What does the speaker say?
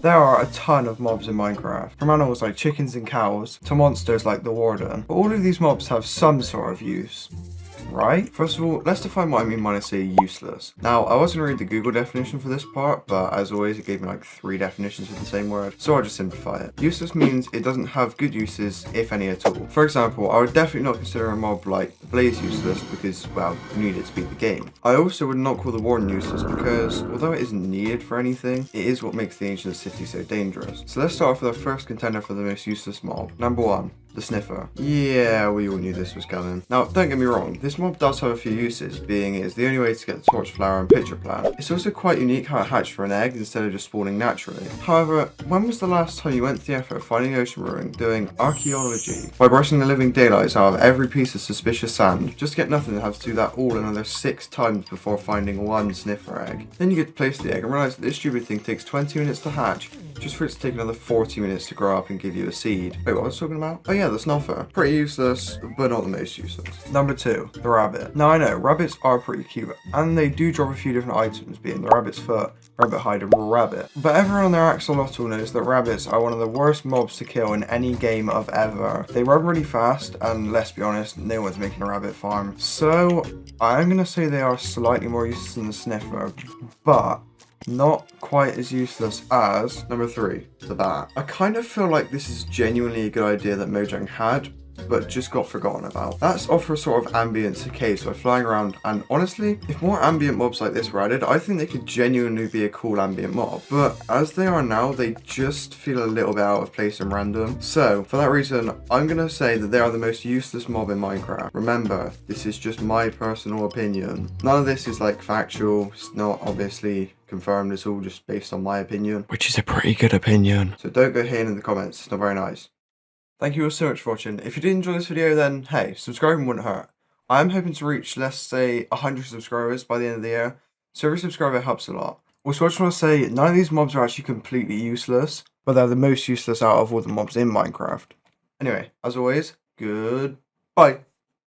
There are a ton of mobs in Minecraft, from animals like chickens and cows to monsters like the Warden, but all of these mobs have some sort of use. Right? First of all, let's define what I mean when I say useless. Now, I was going to read the Google definition for this part, but as always, it gave me like 3 definitions for the same word, so I'll just simplify it. Useless means it doesn't have good uses, if any at all. For example, I would definitely not consider a mob like the Blaze useless because, well, you need it to beat the game. I also would not call the Warden useless because, although it isn't needed for anything, it is what makes the Ancient City so dangerous. So let's start off with our first contender for the most useless mob. Number 1. The Sniffer. Yeah, we all knew this was coming. Now, don't get me wrong, this mob does have a few uses, being it is the only way to get the torch flower and pitcher plant. It's also quite unique how it hatched for an egg instead of just spawning naturally. However, when was the last time you went to the effort of finding Ocean Ruin, doing archaeology, by brushing the living daylights out of every piece of suspicious sand, just to get nothing and have to do that all another 6 times before finding 1 Sniffer egg? Then you get to place the egg and realise that this stupid thing takes 20 minutes to hatch, just for it to take another 40 minutes to grow up and give you a seed. Wait, what was I talking about? Oh yeah, the Snuffer. Pretty useless, but not the most useless. Number 2, the Rabbit. Now I know, rabbits are pretty cute, and they do drop a few different items, being the rabbit's foot, rabbit hide, and rabbit. But everyone on their axolotl knows that rabbits are one of the worst mobs to kill in any game of ever. They run really fast, and let's be honest, no one's making a rabbit farm. So, I'm gonna say they are slightly more useless than the Sniffer, but not quite as useless as number 3, the Bat. I kind of feel like this is genuinely a good idea that Mojang had, but just got forgotten about. That's offer a sort of ambience to caves by flying around, and honestly, if more ambient mobs like this were added, I think they could genuinely be a cool ambient mob. But as they are now, they just feel a little bit out of place and random. So, for that reason, I'm gonna say that they are the most useless mob in Minecraft. Remember, this is just my personal opinion. None of this is like factual, it's not obviously confirmed, it's all just based on my opinion. Which is a pretty good opinion. So don't go hating in the comments, it's not very nice. Thank you all so much for watching. If you did enjoy this video, then hey, subscribing wouldn't hurt. I'm hoping to reach, let's say, 100 subscribers by the end of the year, so every subscriber helps a lot. Also, I just want to say, none of these mobs are actually completely useless, but they're the most useless out of all the mobs in Minecraft. Anyway, as always, goodbye.